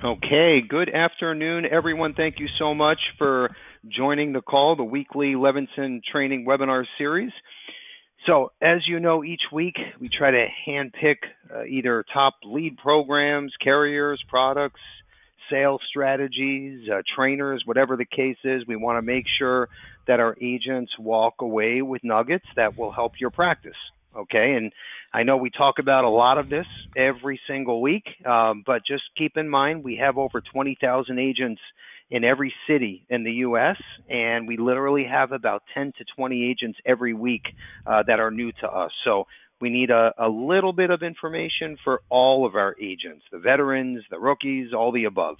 Okay, good afternoon, everyone. Thank you so much for joining the call, the weekly Levinson training webinar series. So, as you know, each week we try to handpick either top lead programs, carriers, products, sales strategies, trainers, whatever the case is. We want to make sure that our agents walk away with nuggets that will help your practice. Okay, and I know we talk about a lot of this every single week, but just keep in mind we have over 20,000 agents in every city in the U.S., and we literally have about 10 to 20 agents every week that are new to us. So we need a little bit of information for all of our agents, the veterans, the rookies, all the above.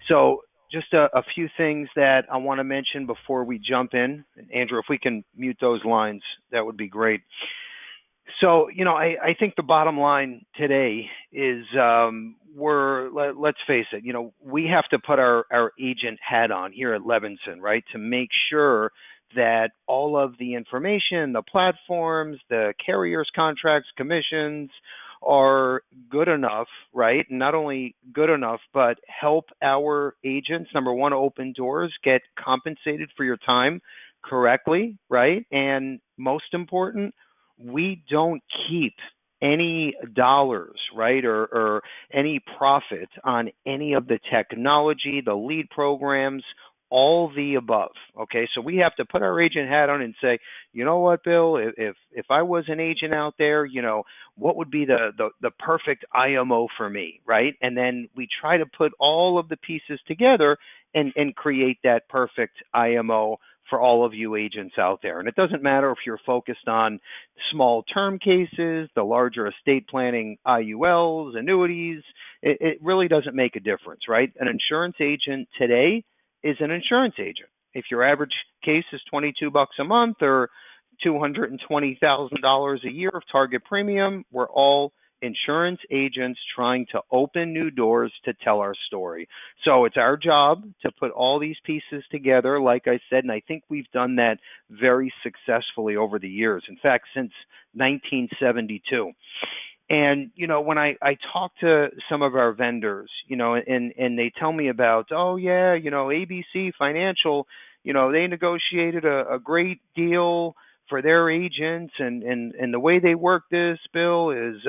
So just a few things that I want to mention before we jump in. Andrew, if we can mute those lines, that would be great. So, I think the bottom line today is let's face it, we have to put our agent hat on here at Levinson, right, to make sure that all of the information, the platforms, the carriers, contracts, commissions are good enough, right? Not only good enough, but help our agents, number one, open doors, get compensated for your time correctly, right? And most important, we don't keep any dollars, right, or any profit on any of the technology, the lead programs, all the above. Okay, so we have to put our agent hat on and say, you know what, Bill, if I was an agent out there, what would be the perfect IMO for me, right? And then we try to put all of the pieces together and create that perfect IMO for all of you agents out there. And it doesn't matter if you're focused on small term cases, the larger estate planning IULs, annuities, it really doesn't make a difference, right? An insurance agent today is an insurance agent. If your average case is $22 a month or $220,000 a year of target premium, we're all insurance agents trying to open new doors to tell our story. So it's our job to put all these pieces together, like I said, and I think we've done that very successfully over the years. In fact, since 1972. And, when I talk to some of our vendors, and they tell me about, oh, yeah, ABC Financial, they negotiated a great deal for their agents, and the way they work this, Bill, is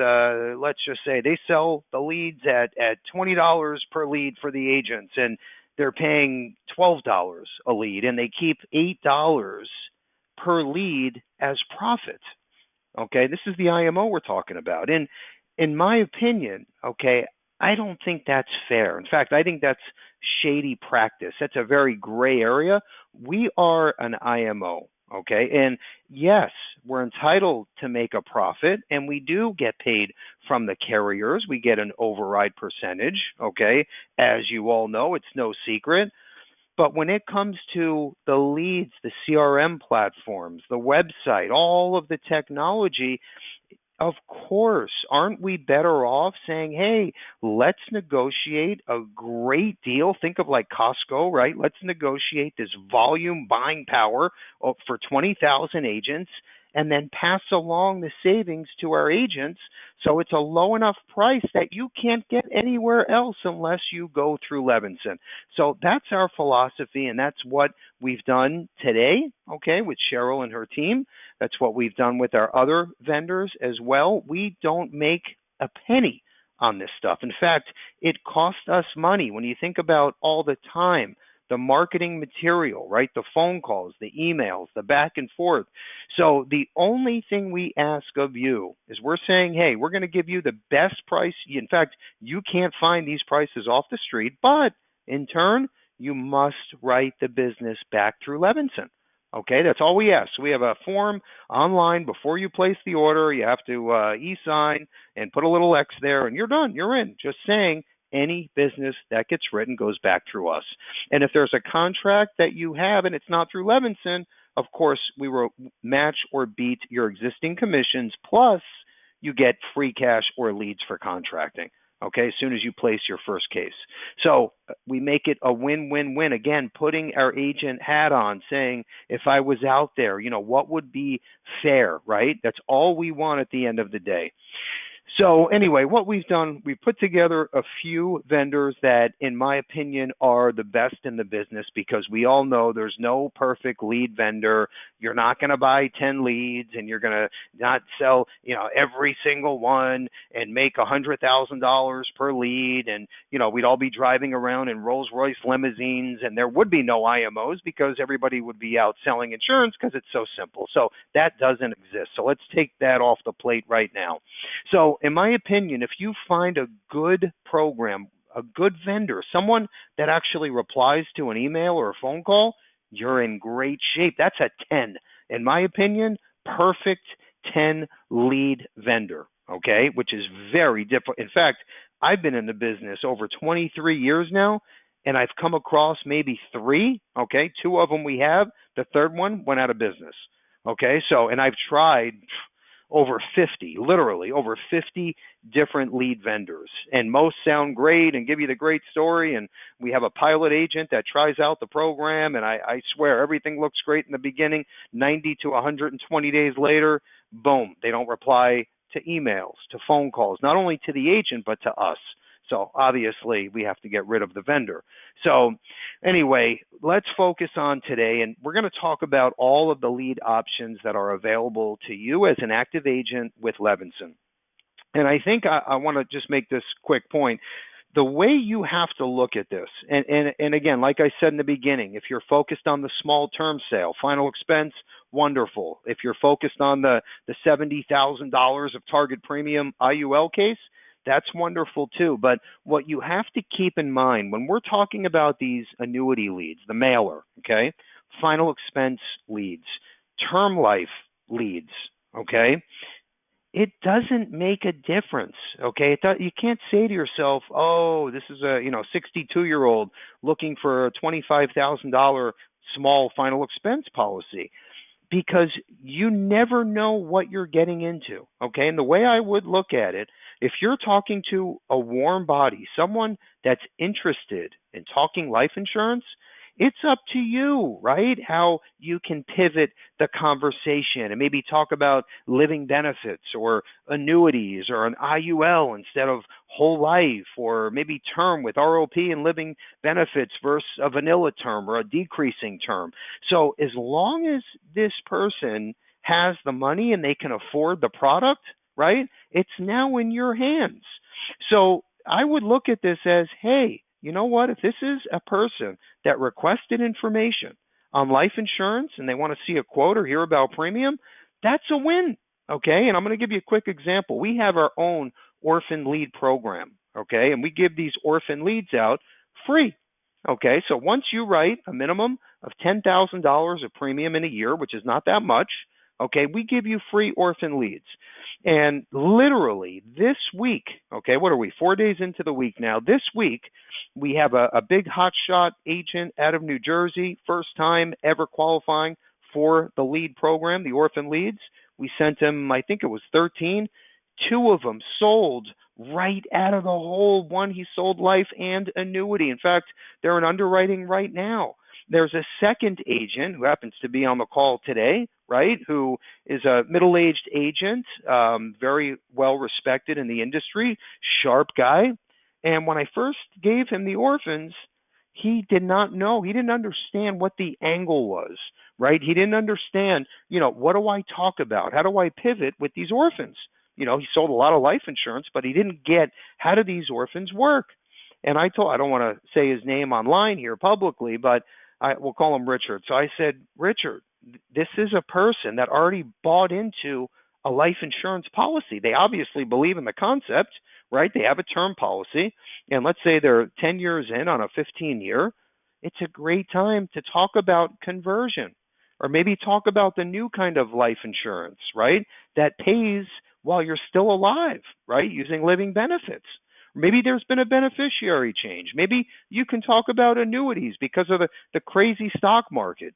let's just say they sell the leads at $20 per lead for the agents, and they're paying $12 a lead, and they keep $8 per lead as profit. Okay, this is the IMO we're talking about. And in my opinion, okay, I don't think that's fair. In fact, I think that's shady practice. That's a very gray area. We are an IMO, okay? And yes, we're entitled to make a profit, and we do get paid from the carriers. We get an override percentage, okay? As you all know, it's no secret. But when it comes to the leads, the CRM platforms, the website, all of the technology, of course, aren't we better off saying, hey, let's negotiate a great deal? Think of like Costco, right? Let's negotiate this volume buying power for 20,000 agents and then pass along the savings to our agents so it's a low enough price that you can't get anywhere else unless you go through Levinson. So that's our philosophy, and that's what we've done today, okay, with Cheryl and her team. That's what we've done with our other vendors as well. We don't make a penny on this stuff. In fact, it costs us money when you think about all the time, the marketing material, right? The phone calls, the emails, the back and forth. So the only thing we ask of you is we're saying, hey, we're going to give you the best price. In fact, you can't find these prices off the street, but in turn, you must write the business back through Levinson. Okay, that's all we ask. So we have a form online before you place the order. You have to e-sign and put a little X there, and you're done. You're in. Just saying, any business that gets written goes back through us. And if there's a contract that you have and it's not through Levinson, of course, we will match or beat your existing commissions, plus you get free cash or leads for contracting, okay, as soon as you place your first case. So we make it a win-win-win. Again, putting our agent hat on, saying, if I was out there, what would be fair, right? That's all we want at the end of the day. So anyway, what we've done, we've put together a few vendors that, in my opinion, are the best in the business, because we all know there's no perfect lead vendor. You're not going to buy 10 leads and you're going to not sell, every single one and make $100,000 per lead. And, we'd all be driving around in Rolls Royce limousines, and there would be no IMOs because everybody would be out selling insurance because it's so simple. So that doesn't exist. So let's take that off the plate right now. So in my opinion, if you find a good program, a good vendor, someone that actually replies to an email or a phone call, you're in great shape. That's a 10. In my opinion, perfect 10 lead vendor, okay, which is very different. In fact, I've been in the business over 23 years now, and I've come across maybe three, okay, two of them we have, the third one went out of business, okay, so, and I've tried over 50, literally over 50 different lead vendors, and most sound great and give you the great story, and we have a pilot agent that tries out the program, and I swear everything looks great in the beginning. 90 to 120 days later, boom, they don't reply to emails, to phone calls, not only to the agent but to us. So obviously we have to get rid of the vendor. So anyway, let's focus on today, and we're going to talk about all of the lead options that are available to you as an active agent with Levinson. And I think I want to just make this quick point. The way you have to look at this, and again, like I said in the beginning, if you're focused on the small term sale, final expense, wonderful. If you're focused on the $70,000 of target premium IUL case, that's wonderful too. But what you have to keep in mind when we're talking about these annuity leads, the mailer, okay, final expense leads, term life leads, okay, it doesn't make a difference, okay? You can't say to yourself, oh, this is a 62-year-old looking for a $25,000 small final expense policy, because you never know what you're getting into, okay? And the way I would look at it, if you're talking to a warm body, someone that's interested in talking life insurance, it's up to you, right? How you can pivot the conversation and maybe talk about living benefits or annuities or an IUL instead of whole life, or maybe term with ROP and living benefits versus a vanilla term or a decreasing term. So as long as this person has the money and they can afford the product, right, it's now in your hands. So I would look at this as, hey, you know what? If this is a person that requested information on life insurance and they want to see a quote or hear about premium, that's a win, okay? And I'm going to give you a quick example. We have our own Orphan Lead Program, okay? And we give these Orphan Leads out free, okay? So once you write a minimum of $10,000 of premium in a year, which is not that much, okay, we give you free Orphan Leads. And literally this week, okay, what are we, 4 days into the week now? This week, we have a big hotshot agent out of New Jersey, first time ever qualifying for the lead program, the Orphan Leads. We sent him, I think it was 13. Two of them sold right out of the hole. One, he sold life and annuity. In fact, they're in underwriting right now. There's a second agent who happens to be on the call today, right, who is a middle-aged agent, very well respected in the industry, sharp guy. And when I first gave him the orphans, he did not know, he didn't understand what the angle was, right? He didn't understand, what do I talk about? How do I pivot with these orphans? He sold a lot of life insurance, but he didn't get, how do these orphans work? And I don't want to say his name online here publicly, but we'll call him Richard. So I said, Richard, this is a person that already bought into a life insurance policy. They obviously believe in the concept, right? They have a term policy, and let's say they're 10 years in on a 15-year. It's a great time to talk about conversion, or maybe talk about the new kind of life insurance, right, that pays while you're still alive, right, using living benefits. Maybe there's been a beneficiary change. Maybe you can talk about annuities because of the crazy stock market.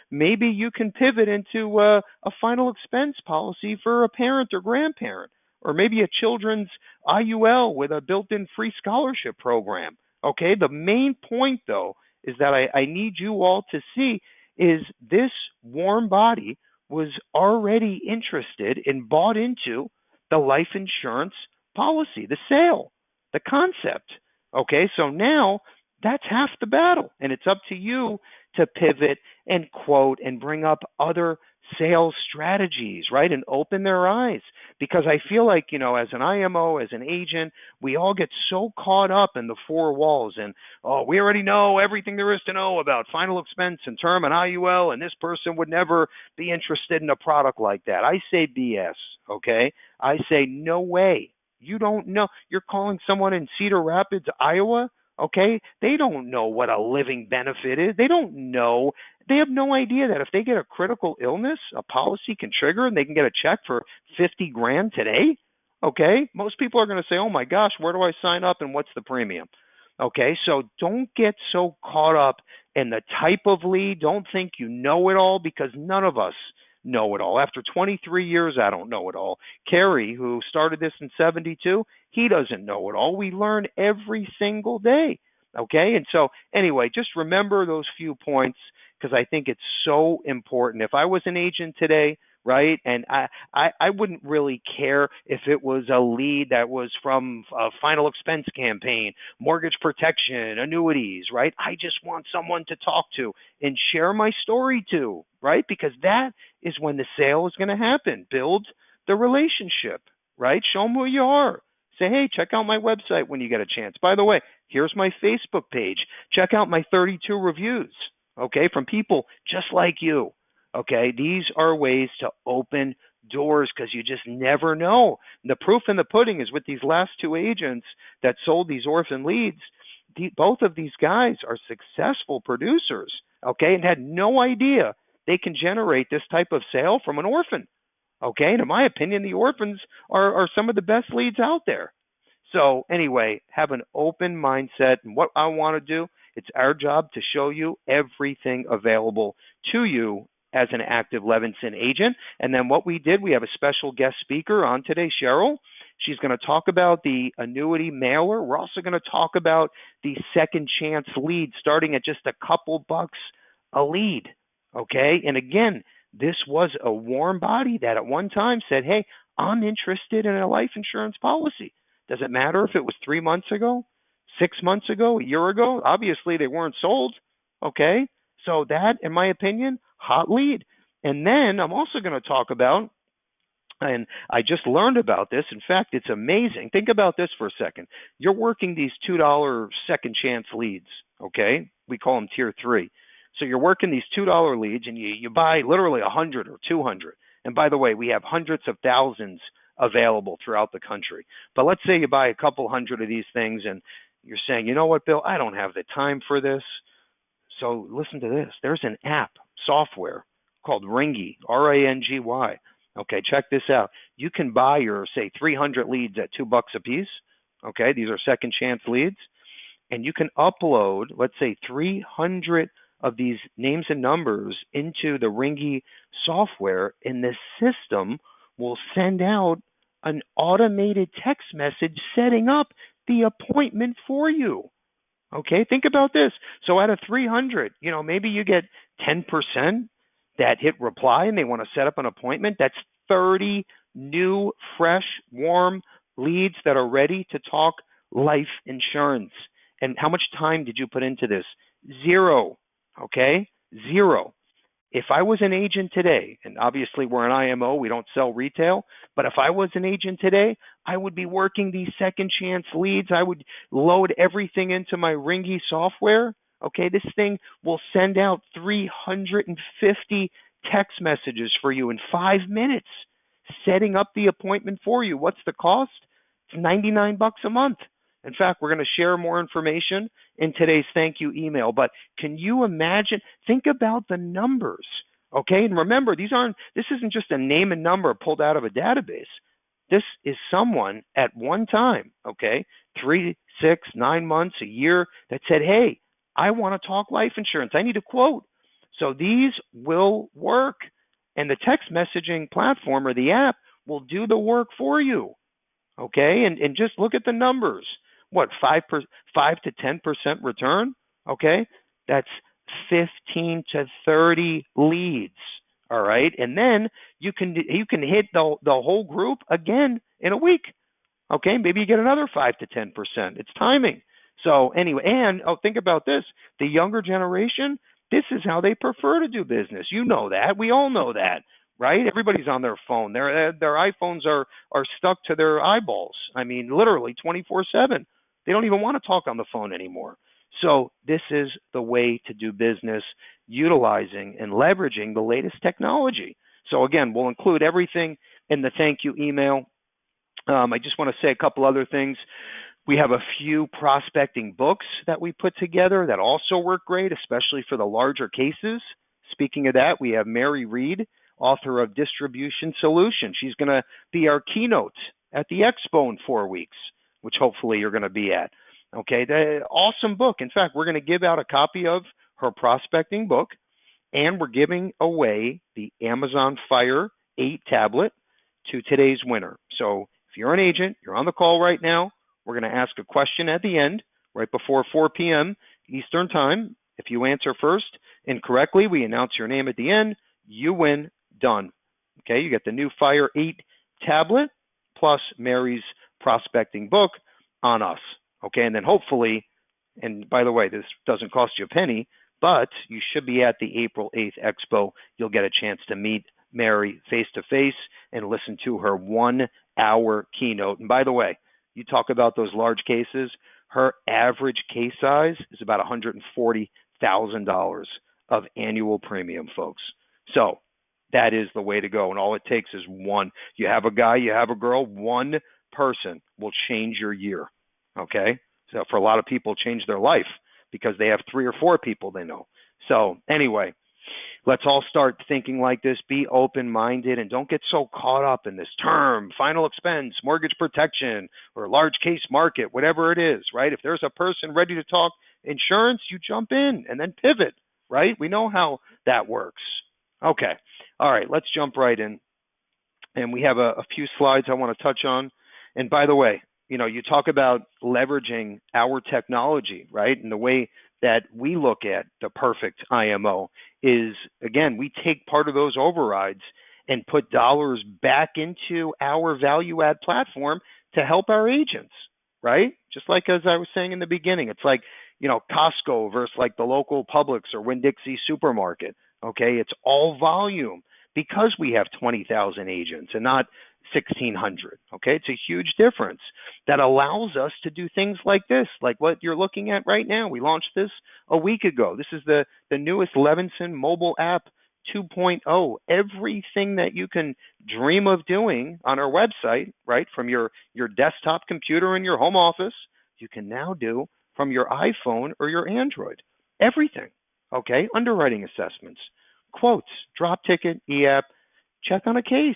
Maybe you can pivot into a final expense policy for a parent or grandparent, or maybe a children's IUL with a built-in free scholarship program. Okay, the main point, though, is that I need you all to see is this warm body was already interested and bought into the life insurance policy, the sale, the concept. Okay, so now that's half the battle, and it's up to you to pivot and quote and bring up other sales strategies, right? And open their eyes. Because I feel like, as an IMO, as an agent, we all get so caught up in the four walls and, oh, we already know everything there is to know about final expense and term and IUL, and this person would never be interested in a product like that. I say BS, okay? I say no way. You don't know. You're calling someone in Cedar Rapids, Iowa, okay? They don't know what a living benefit is. They don't know. They have no idea that if they get a critical illness, a policy can trigger and they can get a check for 50 grand today. Okay? Most people are going to say, "Oh my gosh, where do I sign up and what's the premium?" Okay? So don't get so caught up in the type of lead. Don't think you know it all, because none of us know it all. After 23 years, I don't know it all. Kerry, who started this in 72, he doesn't know it all. We learn every single day. Okay? And so anyway, just remember those few points, because I think it's so important. If I was an agent today, right, and I wouldn't really care if it was a lead that was from a final expense campaign, mortgage protection, annuities, right? I just want someone to talk to and share my story to, right? Because that is when the sale is going to happen. Build the relationship, right? Show them who you are. Say, hey, check out my website when you get a chance. By the way, here's my Facebook page. Check out my 32 reviews, okay, from people just like you. Okay, these are ways to open doors, because you just never know. The proof in the pudding is with these last two agents that sold these orphan leads. Both of these guys are successful producers, okay, and had no idea they can generate this type of sale from an orphan. Okay, and in my opinion, the orphans are some of the best leads out there. So anyway, have an open mindset. And what I want to do, it's our job to show you everything available to you as an active Levinson agent. And then what we did, we have a special guest speaker on today, Cheryl. She's going to talk about the annuity mailer. We're also going to talk about the second chance lead, starting at just a couple bucks a lead. Okay, and again, this was a warm body that at one time said, hey, I'm interested in a life insurance policy. Does it matter if it was 3 months ago, 6 months ago, a year ago? Obviously, they weren't sold. Okay, so that, in my opinion, hot lead. And then I'm also going to talk about, and I just learned about this. In fact, it's amazing. Think about this for a second. You're working these $2 second chance leads, okay? We call them tier 3. So you're working these $2 leads, and you buy literally 100 or 200. And by the way, we have hundreds of thousands available throughout the country. But let's say you buy a couple hundred of these things, and you're saying, you know what, Bill, I don't have the time for this. So listen to this. There's an app, software called Ringy, R-A-N-G-Y. Okay, check this out. You can buy your, say, 300 leads at $2 a piece. Okay, these are second chance leads. And you can upload, let's say, 300 of these names and numbers into the Ringy software, and the system will send out an automated text message setting up the appointment for you. Okay, think about this. So out of 300, maybe you get 10% that hit reply and they want to set up an appointment. That's 30 new, fresh, warm leads that are ready to talk life insurance. And how much time did you put into this? 0. Okay, 0. If I was an agent today, and obviously we're an IMO, we don't sell retail, but if I was an agent today, I would be working these second chance leads. I would load everything into my Ringy software. Okay, this thing will send out 350 text messages for you in 5 minutes, setting up the appointment for you. What's the cost? It's $99 a month. In fact, we're going to share more information in today's thank you email. But can you imagine? Think about the numbers, okay? And remember, this isn't just a name and number pulled out of a database. This is someone at one time, okay, 3, 6, 9 months, a year, that said, hey, I want to talk life insurance. I need a quote. So these will work. And the text messaging platform or the app will do the work for you, okay? And just look at the numbers. What, 5 to 10% return? Okay, that's 15 to 30 leads. All right, and then you can hit the whole group again in a week. Okay, maybe you get another 5 to 10%. It's timing. So anyway, and think about this. The younger generation, this is how they prefer to do business. You know that. We all know that, right? Everybody's on their phone. Their iPhones are stuck to their eyeballs. I mean, literally 24/7. They don't even want to talk on the phone anymore. So this is the way to do business, utilizing and leveraging the latest technology. So again, we'll include everything in the thank you email. I just want to say a couple other things. We have a few prospecting books that we put together that also work great, especially for the larger cases. Speaking of that, we have Mary Reed, author of Distribution Solution. She's going to be our keynote at the Expo in 4 weeks, which hopefully you're going to be at. Okay, the awesome book. In fact, we're going to give out a copy of her prospecting book, and we're giving away the Amazon Fire 8 tablet to today's winner. So if you're an agent, you're on the call right now, we're going to ask a question at the end, right before 4 p.m. Eastern Time. If you answer first incorrectly, we announce your name at the end. You win. Done. Okay, you get the new Fire 8 tablet plus Mary's prospecting book on us. Okay, and then hopefully, and by the way, this doesn't cost you a penny, but you should be at the April 8th Expo. You'll get a chance to meet Mary face-to-face and listen to her 1-hour keynote. And by the way, you talk about those large cases, her average case size is about $140,000 of annual premium, folks. So that is the way to go. And all it takes is one. You have a guy, you have a girl, one person will change your year. Okay? So for a lot of people, change their life because they have 3 or 4 people they know. So anyway, let's all start thinking like this. Be open-minded and don't get so caught up in this term, final expense, mortgage protection, or large case market, whatever it is, right? If there's a person ready to talk insurance, you jump in and then pivot, right? We know how that works. Okay. All right, let's jump right in. And we have a few slides I want to touch on. And by the way, you talk about leveraging our technology, right? And the way that we look at the perfect IMO is, again, we take part of those overrides and put dollars back into our value add platform to help our agents, right? Just like as I was saying in the beginning, it's like, Costco versus like the local Publix or Winn-Dixie supermarket, okay? It's all volume because we have 20,000 agents and not 1,600, okay? It's a huge difference that allows us to do things like this, like what you're looking at right now. We launched this a week ago. This is the newest Levinson mobile app 2.0. Everything that you can dream of doing on our website, right, from your desktop computer in your home office, you can now do from your iPhone or your Android. Everything, okay? Underwriting assessments, quotes, drop ticket, e-app, check on a case.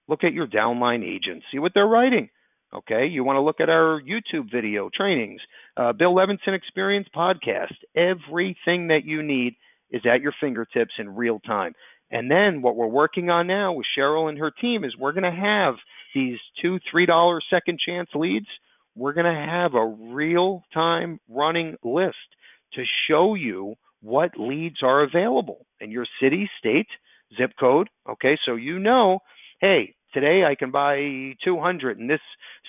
Look at your downline agents, see what they're writing. Okay, you want to look at our YouTube video trainings, Bill Levinson Experience podcast. Everything that you need is at your fingertips in real time. And then what we're working on now with Cheryl and her team is we're going to have these $2, $3 second chance leads. We're going to have a real-time running list to show you what leads are available in your city, state, zip code. Okay, so hey, today I can buy 200 in this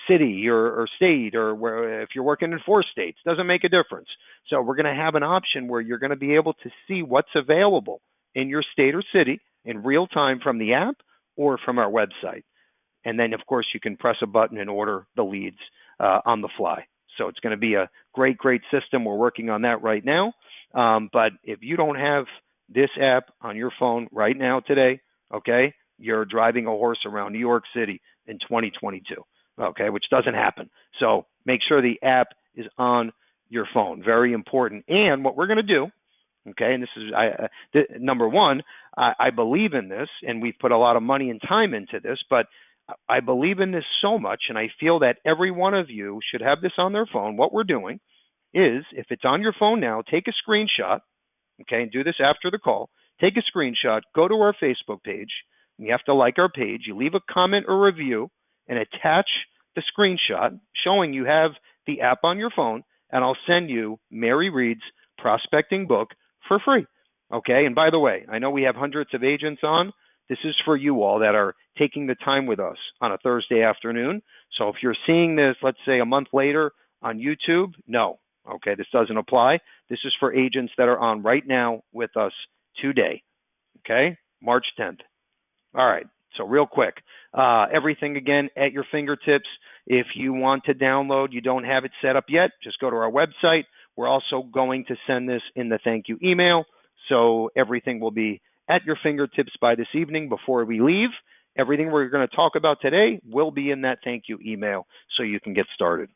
city or state, or where if you're working in 4 states, doesn't make a difference. So we're going to have an option where you're going to be able to see what's available in your state or city in real time from the app or from our website. And then, of course, you can press a button and order the leads on the fly. So it's going to be a great, great system. We're working on that right now. But if you don't have this app on your phone right now today, okay, you're driving a horse around New York City in 2022, okay, which doesn't happen. So make sure the app is on your phone. Very important. And what we're going to do, okay, and this is number one, I believe in this, and we've put a lot of money and time into this, but I believe in this so much, and I feel that every one of you should have this on their phone. What we're doing is, if it's on your phone now, take a screenshot, okay, and do this after the call. Take a screenshot, go to our Facebook page. You have to like our page. You leave a comment or review and attach the screenshot showing you have the app on your phone, and I'll send you Mary Reed's prospecting book for free. Okay, and by the way, I know we have hundreds of agents on. This is for you all that are taking the time with us on a Thursday afternoon. So if you're seeing this, let's say a month later on YouTube, no. Okay, this doesn't apply. This is for agents that are on right now with us today. Okay, March 10th. All right, so real quick, everything again at your fingertips. If you want to download, you don't have it set up yet, just go to our website. We're also going to send this in the thank you email, so everything will be at your fingertips by this evening before we leave. Everything we're going to talk about today will be in that thank you email, so you can get started.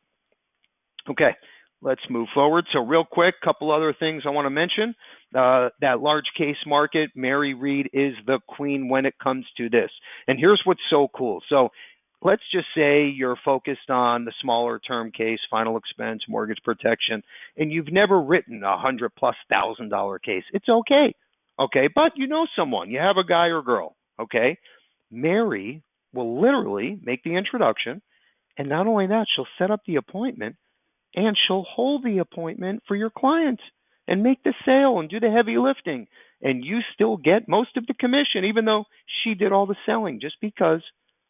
Okay, let's move forward. So real quick, couple other things I want to mention. That large case market, Mary Reed is the queen when it comes to this. And here's what's so cool. So let's just say you're focused on the smaller term case, final expense, mortgage protection, and you've never written $100,000+ case. It's okay. Okay, but you know someone, you have a guy or girl. Okay, Mary will literally make the introduction, and not only that, she'll set up the appointment, and she'll hold the appointment for your client and make the sale and do the heavy lifting. And you still get most of the commission, even though she did all the selling, just because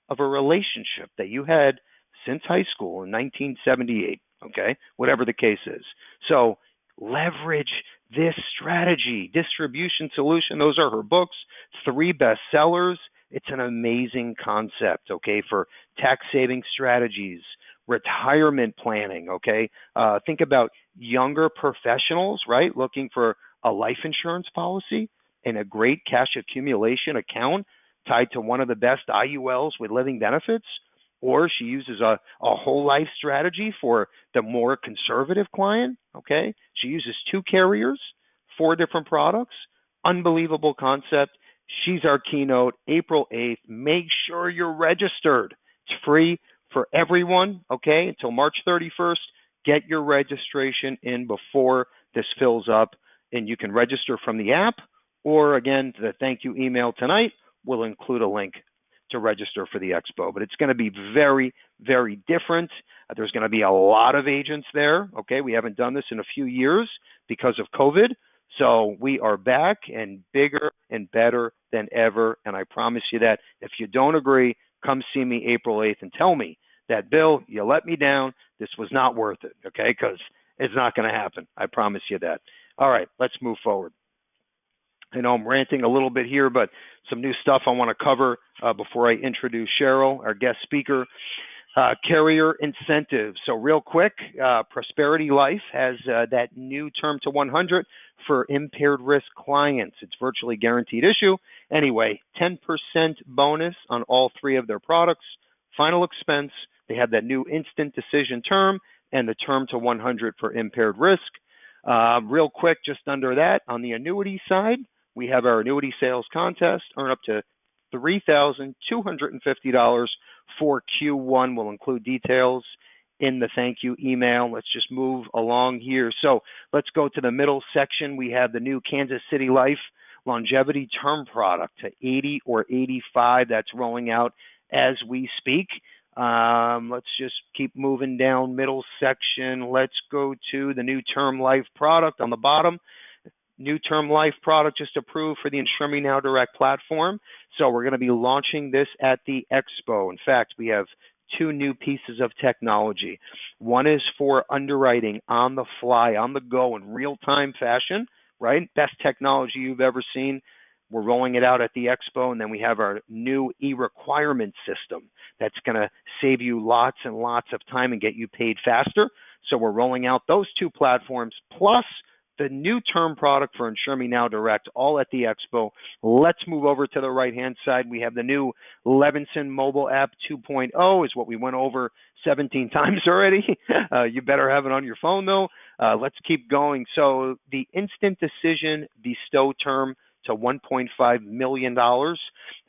of a relationship that you had since high school in 1978, okay? Whatever the case is. So leverage this strategy, distribution solution. Those are her books, 3 bestsellers. It's an amazing concept, okay, for tax saving strategies, retirement planning, okay? Think about younger professionals, right, looking for a life insurance policy and a great cash accumulation account tied to one of the best IULs with living benefits. Or she uses a whole life strategy for the more conservative client, okay? She uses 2 carriers, 4 different products. Unbelievable concept. She's our keynote, April 8th. Make sure you're registered. It's free for everyone, okay, until March 31st. Get your registration in before this fills up, and you can register from the app, or again, the thank you email tonight will include a link to register for the expo. But it's going to be very, very different. There's going to be a lot of agents there, okay? We haven't done this in a few years because of COVID. So we are back and bigger and better than ever, and I promise you that. If you don't agree, come see me April 8th and tell me that, Bill, you let me down. This was not worth it, okay? Because it's not going to happen. I promise you that. All right, let's move forward. I know I'm ranting a little bit here, but some new stuff I want to cover before I introduce Cheryl, our guest speaker. Carrier incentives. So real quick, Prosperity Life has that new term to 100 for impaired risk clients. It's virtually guaranteed issue. Anyway, 10% bonus on all 3 of their products. Final expense, they have that new instant decision term and the term to 100 for impaired risk. Real quick, just under that, on the annuity side, we have our annuity sales contest, earn up to $3,250 for Q1. We'll include details in the thank you email. Let's just move along here. So let's go to the middle section. We have the new Kansas City Life longevity term product to 80 or 85. That's rolling out as we speak. Let's just keep moving down middle section. Let's go to the new term life product on the bottom. New term life product just approved for the Insure Me Now Direct platform. So we're going to be launching this at the expo. In fact, we have 2 new pieces of technology. One is for underwriting on the fly, on the go, in real-time fashion, right? Best technology you've ever seen. We're rolling it out at the expo, and then we have our new e-requirement system that's going to save you lots and lots of time and get you paid faster. So we're rolling out those 2 platforms, plus the new term product for Insure Me Now Direct, all at the expo. Let's move over to the right-hand side. We have the new Levinson mobile app 2.0 is what we went over 17 times already. You better have it on your phone, though. Let's keep going. So the instant decision bestow term to $1.5 million.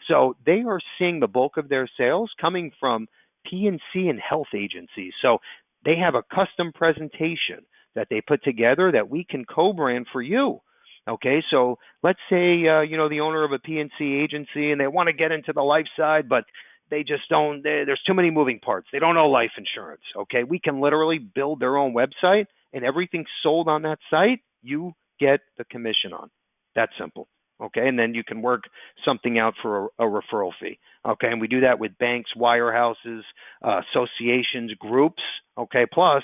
So they are seeing the bulk of their sales coming from P&C and health agencies. So they have a custom presentation that they put together that we can co-brand for you. Okay, so let's say, the owner of a P&C agency and they want to get into the life side, but they just don't, there's too many moving parts. They don't know life insurance. Okay, we can literally build their own website, and everything sold on that site, you get the commission on. That's simple. Okay, and then you can work something out for a referral fee. Okay, and we do that with banks, wirehouses, associations, groups. Okay, plus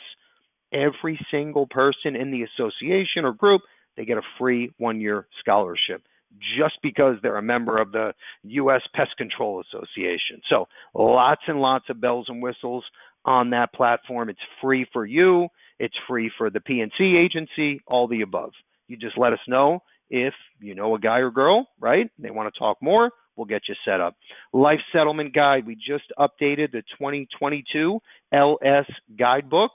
every single person in the association or group, they get a free 1-year scholarship just because they're a member of the U.S. Pest Control Association. So lots and lots of bells and whistles on that platform. It's free for you. It's free for the P&C agency, all the above. You just let us know if you know a guy or girl, right? They want to talk more, we'll get you set up. Life Settlement Guide. We just updated the 2022 LS Guidebook.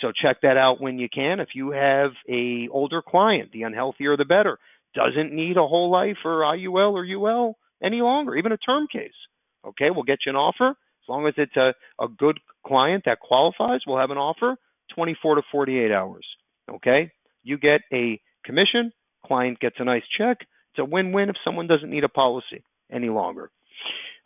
So check that out when you can. If you have a older client, the unhealthier the better, doesn't need a whole life or IUL or UL any longer, even a term case. Okay, we'll get you an offer. As long as it's a good client that qualifies, we'll have an offer 24 to 48 hours. Okay, you get a commission, client gets a nice check. It's a win-win if someone doesn't need a policy any longer.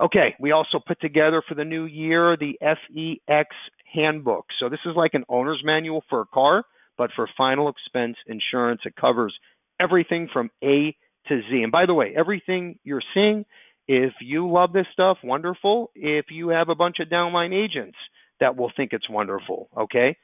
Okay, we also put together for the new year the FEX Handbook. So this is like an owner's manual for a car, but for final expense insurance. It covers everything from A to Z. And by the way, everything you're seeing, if you love this stuff, wonderful. If you have a bunch of downline agents that will think it's wonderful, okay,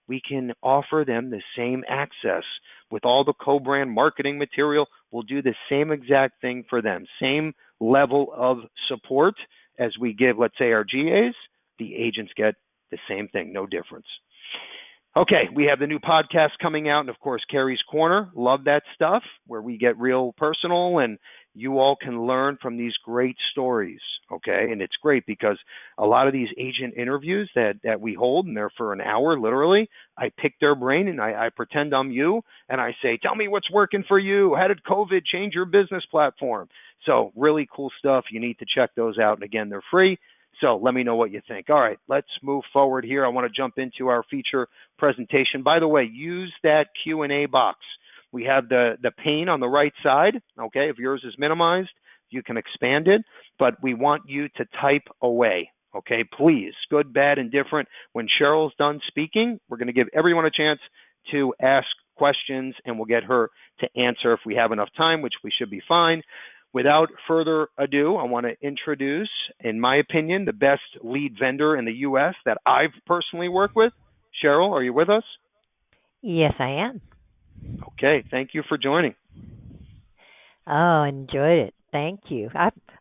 we can offer them the same access with all the co-brand marketing material. We'll do the same exact thing for them, same level of support as we give, let's say, our GAs. The agents get the same thing, no difference. Okay, we have the new podcast coming out, and of course, Carrie's Corner. Love that stuff, where we get real personal, and you all can learn from these great stories, okay? And it's great because a lot of these agent interviews that we hold, and they're for an hour, literally, I pick their brain, and I pretend I'm you, and I say, tell me what's working for you. How did COVID change your business platform? So really cool stuff. You need to check those out, and again, they're free. So let me know what you think. All right, let's move forward here. I want to jump into our feature presentation. By the way, use that Q&A box. We have the pane on the right side. Okay, if yours is minimized, you can expand it, but we want you to type away. Okay, please, good, bad, and different. When Cheryl's done speaking, we're going to give everyone a chance to ask questions, and we'll get her to answer if we have enough time, which we should be fine. Without further ado, I want to introduce, in my opinion, the best lead vendor in the U.S. that I've personally worked with. Cheryl, are you with us? Yes, I am. Okay, thank you for joining. Oh, enjoyed it. Thank you.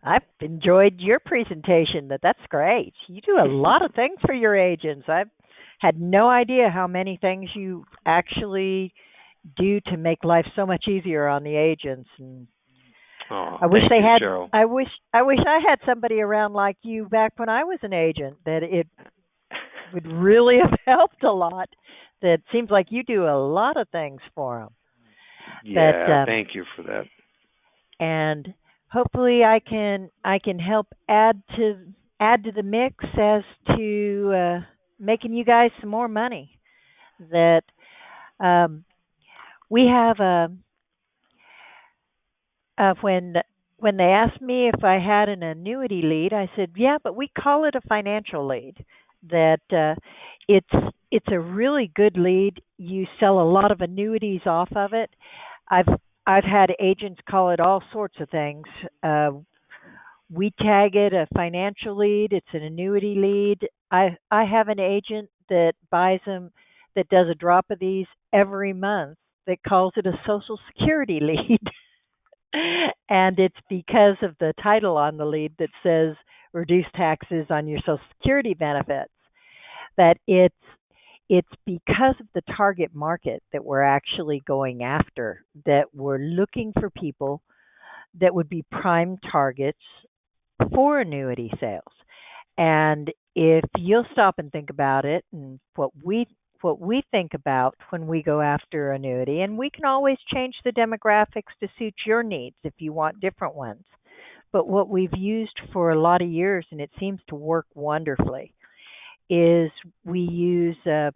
I've enjoyed your presentation. That's great. You do a lot of things for your agents. I've had no idea how many things you actually do to make life so much easier on the agents. And I wish they had. Cheryl. I wish I had somebody around like you back when I was an agent. That it would really have helped a lot. That seems like you do a lot of things for them. Yeah, thank you for that. And hopefully, I can help add to the mix as to making you guys some more money. That we have a. When they asked me if I had an annuity lead, I said, yeah, but we call it a financial lead. That it's a really good lead. You sell a lot of annuities off of it. I've had agents call it all sorts of things. We tag it a financial lead. It's an annuity lead. I have an agent that buys them, that does a drop of these every month, that calls it a Social Security lead. And it's because of the title on the lead that says reduce taxes on your Social Security benefits. That it's because of the target market that we're actually going after, that we're looking for people that would be prime targets for annuity sales. And if you'll stop and think about it, and what we think about when we go after annuity, and we can always change the demographics to suit your needs if you want different ones. But what we've used for a lot of years, and it seems to work wonderfully, is we use the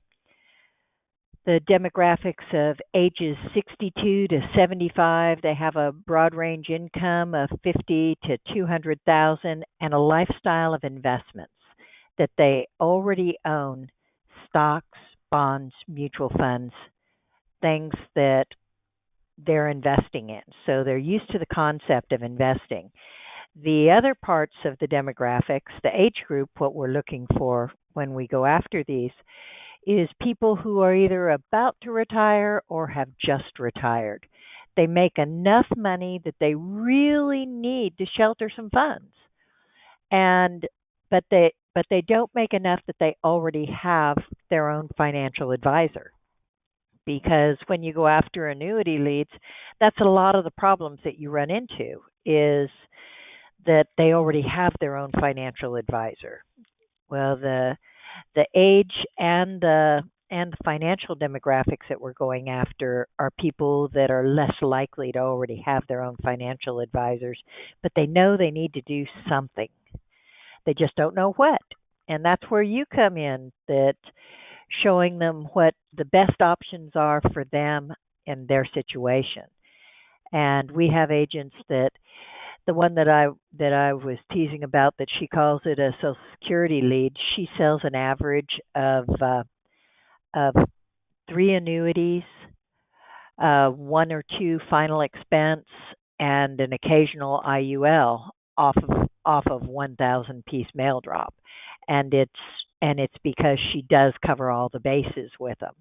demographics of ages 62 to 75. They have a broad range income of 50 to 200,000 and a lifestyle of investments that they already own: stocks, bonds, mutual funds, things that they're investing in. So they're used to the concept of investing. The other parts of the demographics, the age group, what we're looking for when we go after these is people who are either about to retire or have just retired. They make enough money that they really need to shelter some funds. And but they don't make enough that they already have their own financial advisor. Because when you go after annuity leads, that's a lot of the problems that you run into is that they already have their own financial advisor. Well, the age and the financial demographics that we're going after are people that are less likely to already have their own financial advisors, but they know they need to do something. They just don't know what. And that's where you come in, that showing them what the best options are for them and their situation. And we have agents that the one that I was teasing about, that she calls it a Social Security lead. She sells an average of 3 annuities, 1 or 2 final expense, and an occasional IUL off of 1,000 piece mail drop, and it's because she does cover all the bases with them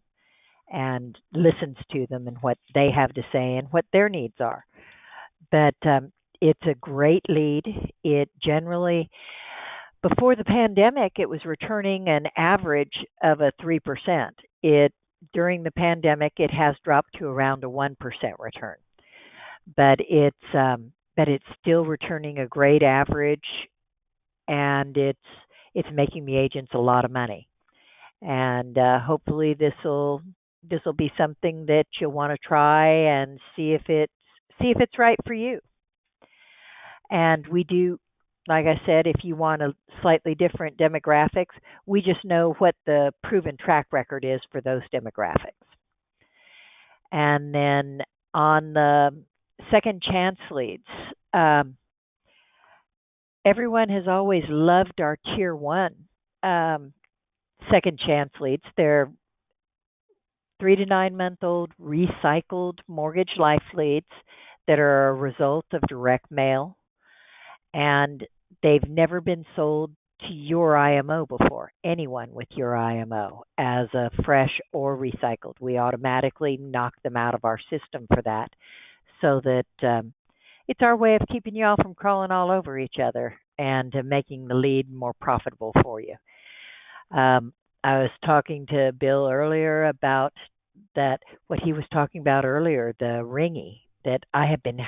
and listens to them and what they have to say and what their needs are. But it's a great lead. It generally, before the pandemic, it was returning an average of a 3%. During the pandemic, it has dropped to around a 1% return, but it's still returning a great average, and it's making the agents a lot of money. And hopefully this will be something that you'll want to try and see if it's right for you. And we do, like I said, if you want a slightly different demographics, we just know what the proven track record is for those demographics. And then on the second chance leads, everyone has always loved our tier 1 second chance leads. They're 3 to 9 month old recycled mortgage life leads that are a result of direct mail, and they've never been sold to your IMO before, anyone with your IMO, as a fresh or recycled. We automatically knock them out of our system for that, so that it's our way of keeping you all from crawling all over each other and making the lead more profitable for you. I was talking to Bill earlier about that, what he was talking about earlier, the ringy, that I have been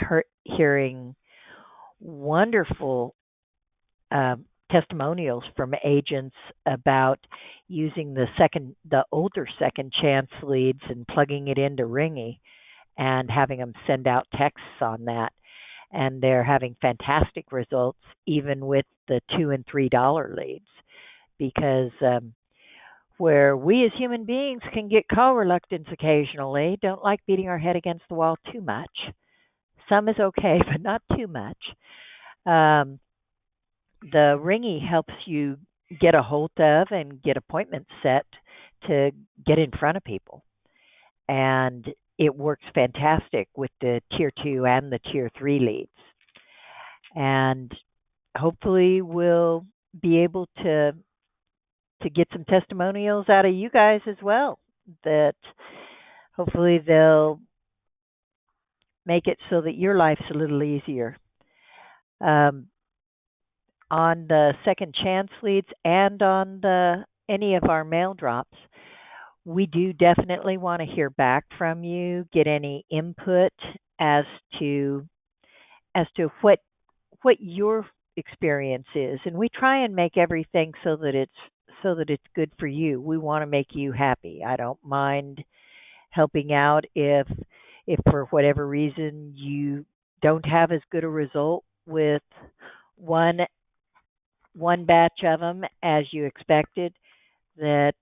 hearing wonderful testimonials from agents about using the older second chance leads and plugging it into ringy and having them send out texts on that. And they're having fantastic results even with the $2 and $3 leads, because where we as human beings can get call reluctance occasionally, don't like beating our head against the wall too much. Some is okay, but not too much. The ringy helps you get a hold of and get appointments set to get in front of people. And it works fantastic with the tier 2 and the tier 3 leads. And hopefully we'll be able to get some testimonials out of you guys as well, that hopefully they'll make it so that your life's a little easier. On the second chance leads and on any of our mail drops, we do definitely want to hear back from you, get any input as to what your experience is, and we try and make everything so that it's good for you. We want to make you happy. I don't mind helping out if for whatever reason you don't have as good a result with one batch of them as you expected, that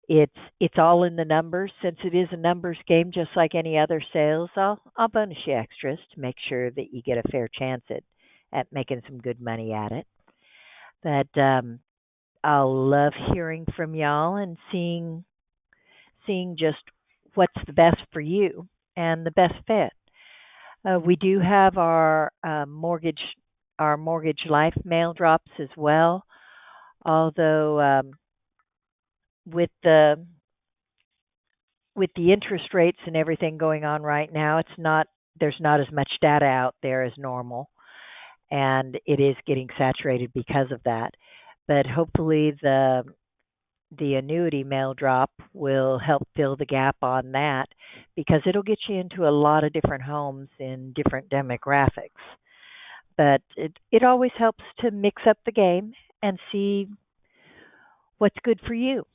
it's all in the numbers. Since it is a numbers game, just like any other sales, I'll bonus you extras to make sure that you get a fair chance at making some good money at it. But I'll love hearing from y'all and seeing just what's the best for you. and the best fit. We do have our mortgage life mail drops as well. Although with the with the interest rates and everything going on right now, it's not there's not as much data out there as normal, and it is getting saturated because of that. But hopefully the annuity mail drop will help fill the gap on that because it'll get you into a lot of different homes in different demographics. But it always helps to mix up the game and see what's good for you.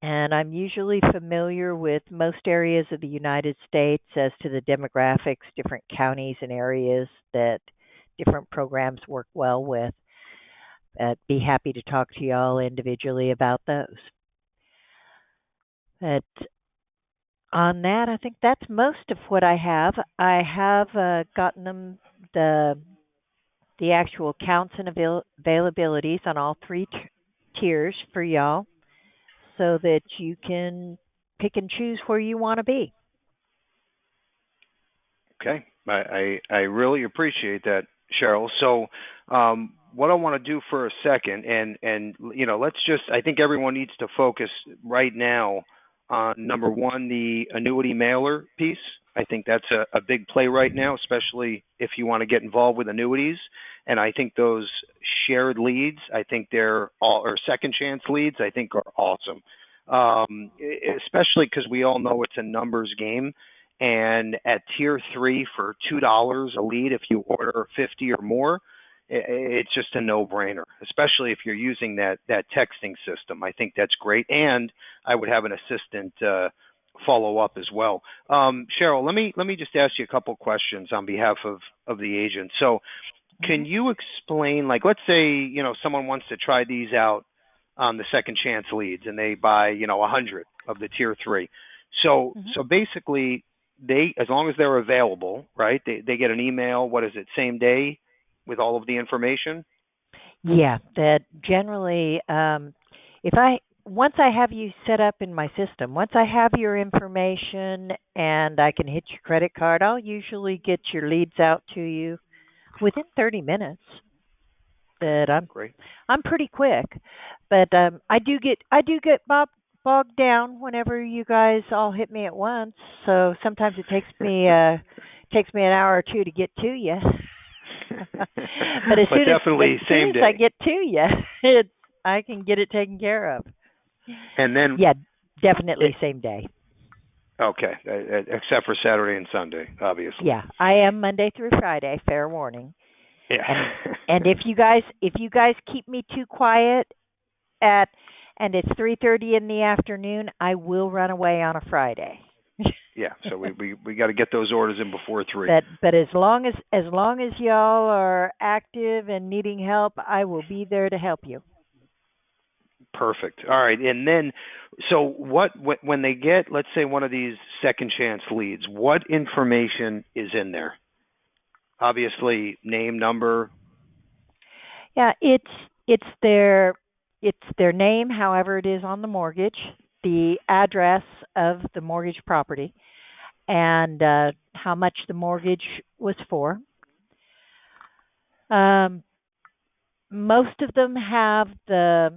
And I'm usually familiar with most areas of the United States as to the demographics, different counties and areas that different programs work well with. Be happy to talk to you all individually about those. But on that, I think that's most of what I have. I have gotten them the actual counts and availabilities on all three tiers for y'all so that you can pick and choose where you want to be. Okay. I really appreciate that, Cheryl. So what I want to do for a second, and let's just, I think everyone needs to focus right now on number one, the annuity mailer piece. I think that's a big play right now, especially if you want to get involved with annuities. And I think those shared leads, I think they're all, or second chance leads, I think are awesome. Especially because we all know it's a numbers game. And at tier 3 for $2 a lead, if you order 50 or more, it's just a no-brainer, especially if you're using that texting system. I think that's great. And I would have an assistant follow up as well. Cheryl, let me just ask you a couple questions on behalf of the agent. So can you explain, like, let's say, someone wants to try these out on the second chance leads and they buy, 100 of the tier 3. So basically they, as long as they're available, right, they get an email, what is it, same day with all of the information? Yeah, that generally, once I have you set up in my system, once I have your information and I can hit your credit card, I'll usually get your leads out to you within 30 minutes. That Great. I'm pretty quick, but I do get bogged down whenever you guys all hit me at once. So sometimes it takes me an hour or two to get to you. But as soon as I get to you, I can get it taken care of. And then definitely same day. Okay, except for Saturday and Sunday, obviously. Yeah, I am Monday through Friday. Fair warning. Yeah. And if you guys keep me too quiet and it's 3:30 in the afternoon, I will run away on a Friday. Yeah, so we got to get those orders in before 3. But as long as y'all are active and needing help, I will be there to help you. Perfect. All right, and then so when they get, let's say, one of these second chance leads, what information is in there? Obviously, name, number. Yeah, it's their name, however it is on the mortgage, the address of the mortgage property, and how much the mortgage was for. Most of them have the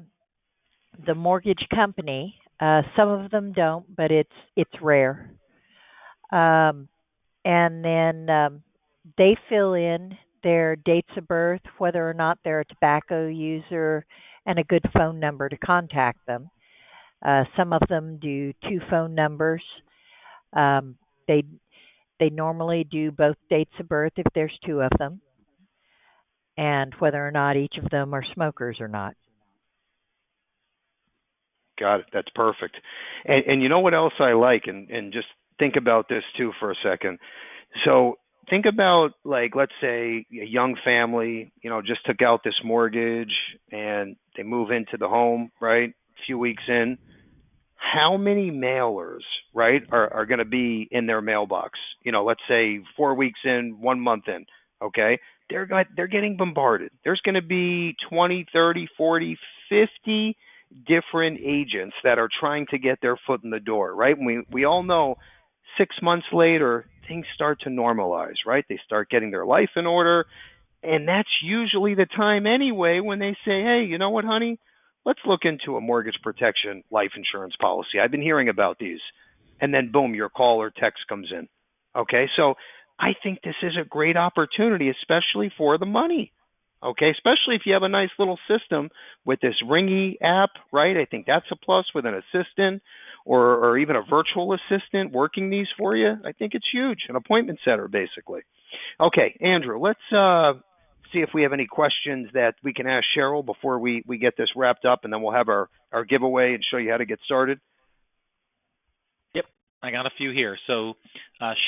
mortgage company. Some of them don't, but it's rare. And then they fill in their dates of birth, whether or not they're a tobacco user, and a good phone number to contact them. Some of them do 2 phone numbers. They normally do both dates of birth if there's 2 of them, and whether or not each of them are smokers or not. Got it. That's perfect. And you know what else I like? And just think about this too for a second. So think about, like, let's say a young family, just took out this mortgage and they move into the home, right? A few weeks in. How many mailers, right, are going to be in their mailbox? Let's say 4 weeks in, 1 month in, okay? They're getting bombarded. There's going to be 20, 30, 40, 50 different agents that are trying to get their foot in the door, right? We all know 6 months later, things start to normalize, right? They start getting their life in order. And that's usually the time anyway when they say, hey, you know what, honey? Let's look into a mortgage protection life insurance policy. I've been hearing about these. And then, boom, your call or text comes in. Okay, so I think this is a great opportunity, especially for the money. Okay, especially if you have a nice little system with this Ringy app, right? I think that's a plus with an assistant or even a virtual assistant working these for you. I think it's huge, an appointment setter, basically. Okay, Andrew, let's see if we have any questions that we can ask Cheryl before we get this wrapped up, and then we'll have our giveaway and show you how to get started. Yep, I got a few here. So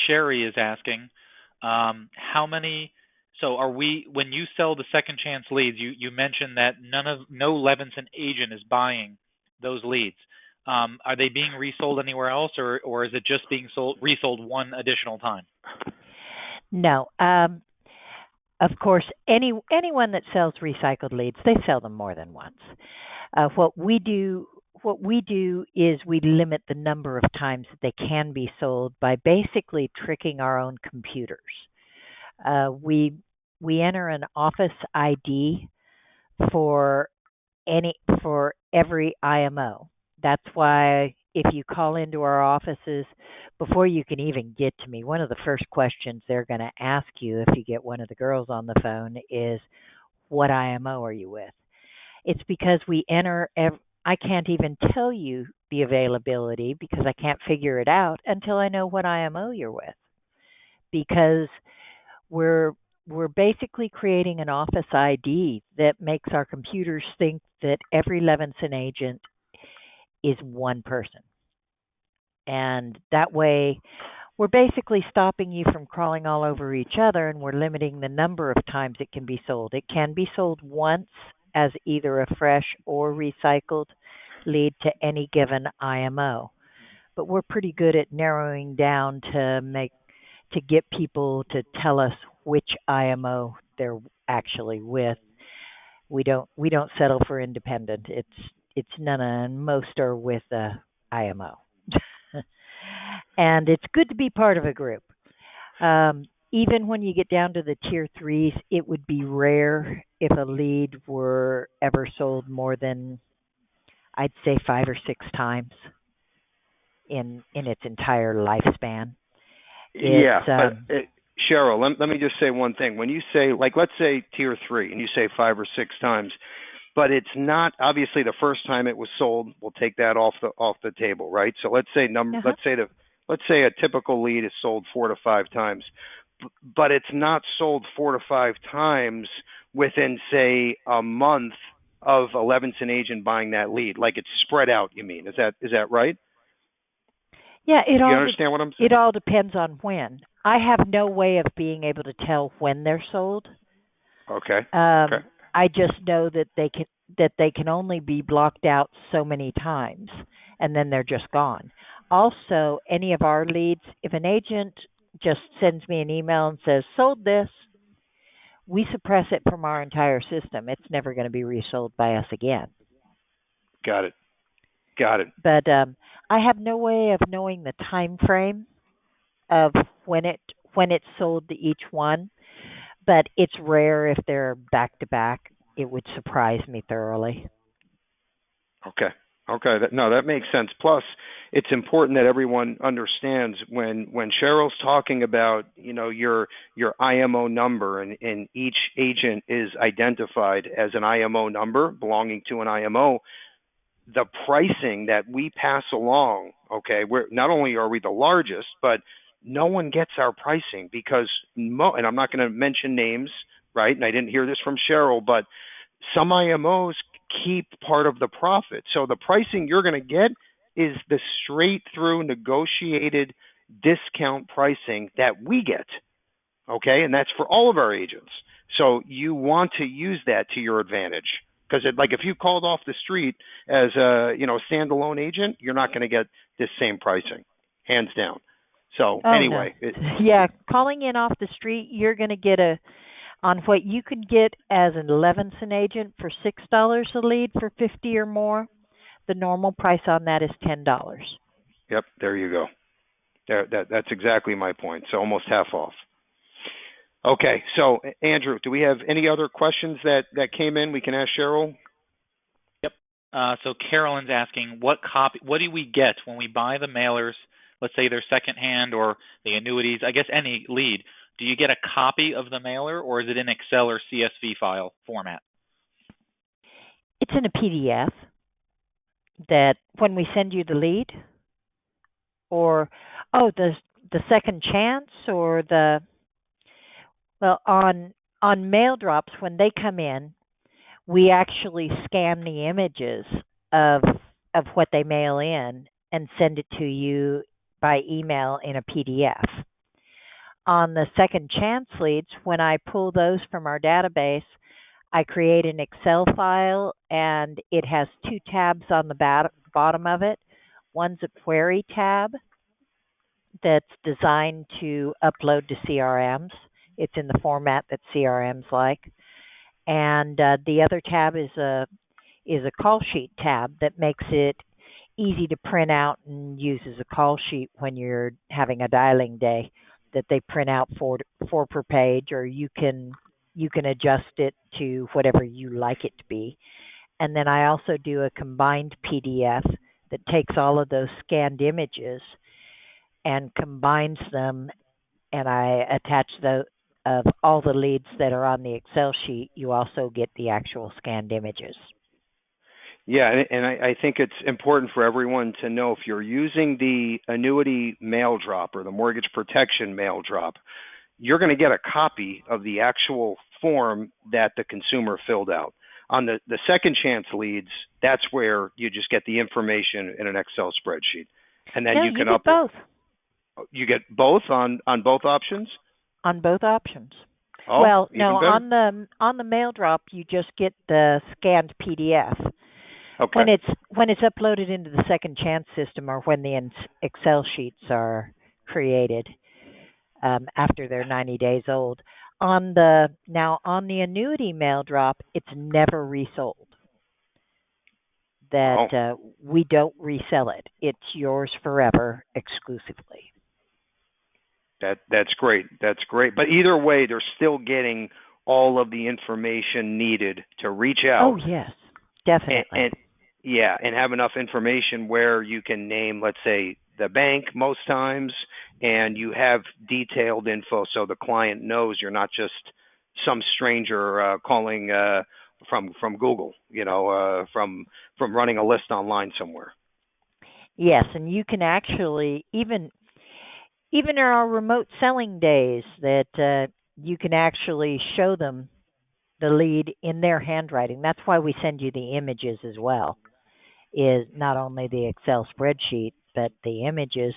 Sherry is asking, how many? So are we, when you sell the second chance leads, you mentioned that no Levinson agent is buying those leads. Are they being resold anywhere else, or is it just being resold one additional time? No. Of course, anyone that sells recycled leads, they sell them more than once. What we do is we limit the number of times that they can be sold by basically tricking our own computers. We enter an office ID for every IMO. That's why if you call into our offices, before you can even get to me, one of the first questions they're going to ask you if you get one of the girls on the phone is, what IMO are you with? It's because we enter I can't even tell you the availability because I can't figure it out until I know what IMO you're with. Because we're basically creating an office ID that makes our computers think that every Levinson agent is one person. And that way, we're basically stopping you from crawling all over each other, and we're limiting the number of times it can be sold. It can be sold once as either a fresh or recycled lead to any given IMO. But we're pretty good at narrowing down to get people to tell us which IMO they're actually with. We don't settle for independent. It's none, and most are with IMO. And it's good to be part of a group. Even when you get down to the tier 3s, it would be rare if a lead were ever sold more than, I'd say, 5 or 6 times in its entire lifespan. Cheryl, let me just say one thing. When you say, like, let's say tier 3, and you say 5 or 6 times, but it's not obviously the first time it was sold. We'll take that off the table, right? So let's say let's say a typical lead is sold 4 to 5 times, but it's not sold 4 to 5 times within, say, a month of a Levinson agent buying that lead. Like, it's spread out. You mean is that right? Yeah, you understand what I'm saying? It all depends on when. I have no way of being able to tell when they're sold. Okay. I just know that they can only be blocked out so many times, and then they're just gone. Also, any of our leads, if an agent just sends me an email and says, sold this, we suppress it from our entire system. It's never going to be resold by us again. Got it. But I have no way of knowing the time frame of when it's sold to each one. But it's rare if they're back to back. It would surprise me thoroughly. Okay. That makes sense. Plus, it's important that everyone understands when Cheryl's talking about, your IMO number and each agent is identified as an IMO number belonging to an IMO, the pricing that we pass along, okay, we're not only are we the largest, but no one gets our pricing because, and I'm not going to mention names, right? And I didn't hear this from Cheryl, but some IMOs keep part of the profit. So the pricing you're going to get is the straight through negotiated discount pricing that we get, okay? And that's for all of our agents. So you want to use that to your advantage. Because if you called off the street as a standalone agent, you're not going to get this same pricing, hands down. So anyway, no. Calling in off the street, you're going to get on what you could get as an Levinson agent for $6 a lead for 50 or more. The normal price on that is $10. Yep, there you go. That's exactly my point. So almost half off. Okay, so Andrew, do we have any other questions that came in we can ask Cheryl? Yep. So Carolyn's asking, what do we get when we buy the mailers? Let's say they're secondhand or the annuities. I guess any lead. Do you get a copy of the mailer, or is it in Excel or CSV file format? It's in a PDF that when we send you the lead, or the second chance, or on mail drops when they come in, we actually scan the images of what they mail in and send it to you by email in a PDF. On the second chance leads, when I pull those from our database, I create an Excel file, and it has two tabs on the bottom of it. One's a query tab that's designed to upload to CRMs. It's in the format that CRMs like. And the other tab is a call sheet tab that makes it easy to print out and use as a call sheet when you're having a dialing day, that they print out four per page, or you can adjust it to whatever you like it to be. And then I also do a combined PDF that takes all of those scanned images and combines them, and I attach of all the leads that are on the Excel sheet. You also get the actual scanned images. Yeah, and I think it's important for everyone to know, if you're using the annuity mail drop or the mortgage protection mail drop, you're going to get a copy of the actual form that the consumer filled out. On the second chance leads, that's where you just get the information in an Excel spreadsheet, and then you can get both. You get both on both options? On both options. Oh, well, no, better. on the mail drop, you just get the scanned PDF. Okay. When it's uploaded into the second chance system, or when the Excel sheets are created after they're 90 days old. On the annuity mail drop, it's never resold. We don't resell it. It's yours forever, exclusively. That's great. That's great. But either way, they're still getting all of the information needed to reach out. Oh, yes, definitely. And have enough information where you can name, let's say, the bank most times, and you have detailed info so the client knows you're not just some stranger calling from Google, from running a list online somewhere. Yes, and you can actually, even in our remote selling days, that you can actually show them the lead in their handwriting. That's why we send you the images as well, is not only the Excel spreadsheet, but the images,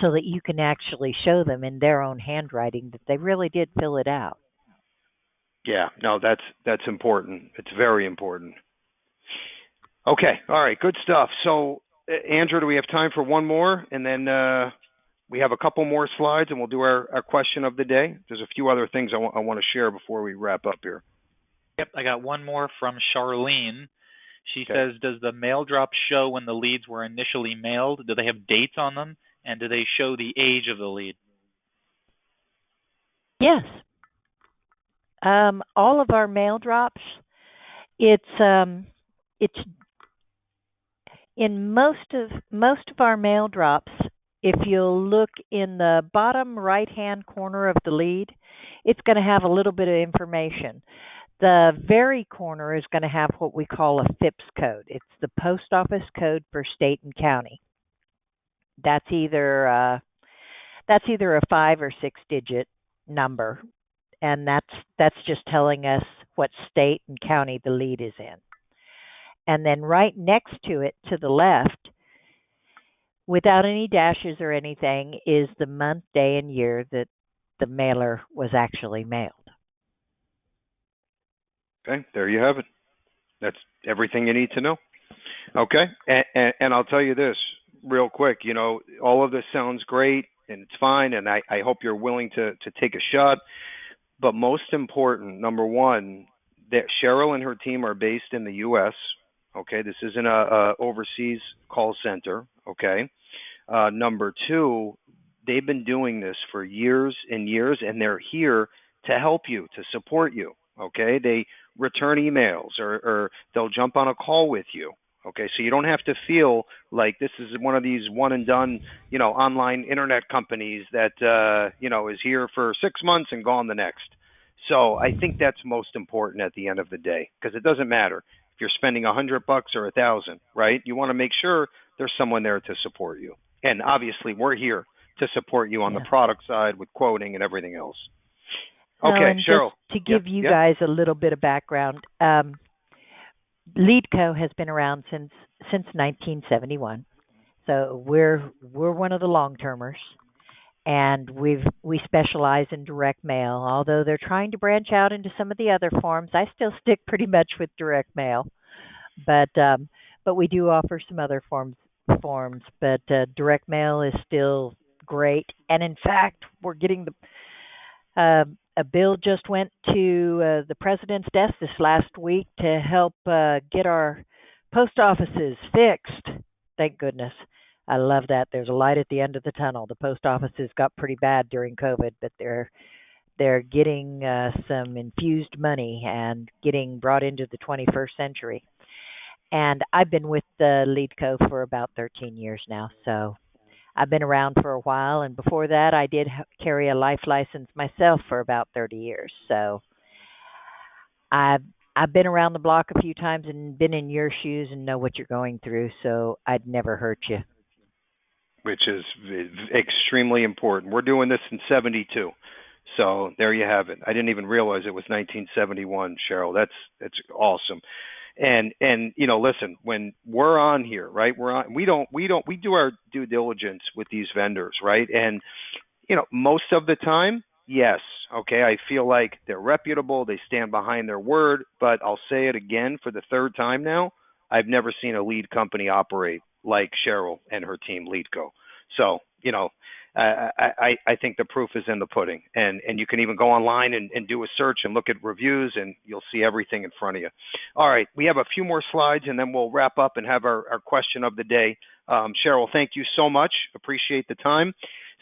so that you can actually show them in their own handwriting that they really did fill it out. Yeah, no, that's important. It's very important. Okay, all right, good stuff. So, Andrew, do we have time for one more? And then we have a couple more slides, and we'll do our question of the day. There's a few other things I want to share before we wrap up here. Yep, I got one more from Charlene. She says, does the mail drop show when the leads were initially mailed? Do they have dates on them? And do they show the age of the lead? Yes. All of our mail drops, it's in most of our mail drops, if you'll look in the bottom right-hand corner of the lead, it's going to have a little bit of information. The very corner is going to have what we call a FIPS code. It's the post office code for state and county. That's either a 5 or 6 digit number, and that's just telling us what state and county the lead is in. And then right next to it, to the left, without any dashes or anything, is the month, day, and year that the mailer was actually mailed. Okay, there you have it. That's everything you need to know. Okay, and I'll tell you this real quick. All of this sounds great, and it's fine, and I hope you're willing to take a shot. But most important, number one, that Cheryl and her team are based in the U.S., okay? This isn't a overseas call center, okay? Number two, they've been doing this for years and years, and they're here to help you, to support you. Okay, they return emails, or they'll jump on a call with you. Okay, so you don't have to feel like this is one of these one and done, online internet companies that is here for 6 months and gone the next. So I think that's most important at the end of the day, because it doesn't matter if you're spending $100 or 1,000, right? You want to make sure there's someone there to support you, and obviously we're here to support you on the Yeah. product side with quoting and everything else. Now, Okay, and Cheryl. just to Yep, give you yep. guys a little bit of background, LeadCo has been around since 1971. So we're one of the long termers, and we specialize in direct mail. Although they're trying to branch out into some of the other forms, I still stick pretty much with direct mail. But we do offer some other forms. But direct mail is still great, and in fact, we're getting a bill just went to the president's desk this last week to help get our post offices fixed. Thank goodness. I love that. There's a light at the end of the tunnel. The post offices got pretty bad during COVID, but they're getting some infused money and getting brought into the 21st century. And I've been with the LeadCo for about 13 years now, so I've been around for a while. And before that, I did carry a life license myself for about 30 years. So I've been around the block a few times and been in your shoes and know what you're going through. So I'd never hurt you. Which is extremely important. We're doing this in 72. So there you have it. I didn't even realize it was 1971, Cheryl. That's awesome. And listen, when we're on here, right? We do our due diligence with these vendors, right? And most of the time, yes, okay, I feel like they're reputable, they stand behind their word, but I'll say it again for the third time now, I've never seen a lead company operate like Cheryl and her team, LeadCo. So, I think the proof is in the pudding. And you can even go online and do a search and look at reviews, and you'll see everything in front of you. All right, we have a few more slides, and then we'll wrap up and have our question of the day. Cheryl, thank you so much. Appreciate the time.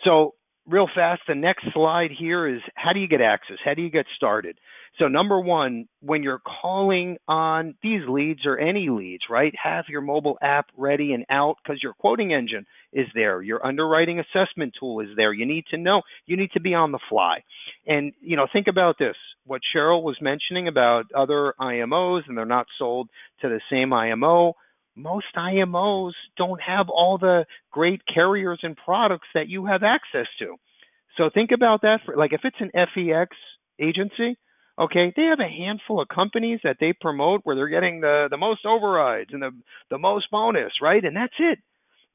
So real fast, the next slide here is how do you get access? How do you get started? So number one, when you're calling on these leads or any leads, right, have your mobile app ready and out, because your quoting engine is there. Your underwriting assessment tool is there. You need to know. You need to be on the fly. And, think about this. What Cheryl was mentioning about other IMOs, and they're not sold to the same IMO. Most IMOs don't have all the great carriers and products that you have access to. So think about that. If it's an FEX agency, okay, they have a handful of companies that they promote where they're getting the most overrides and the most bonus, right? And that's it.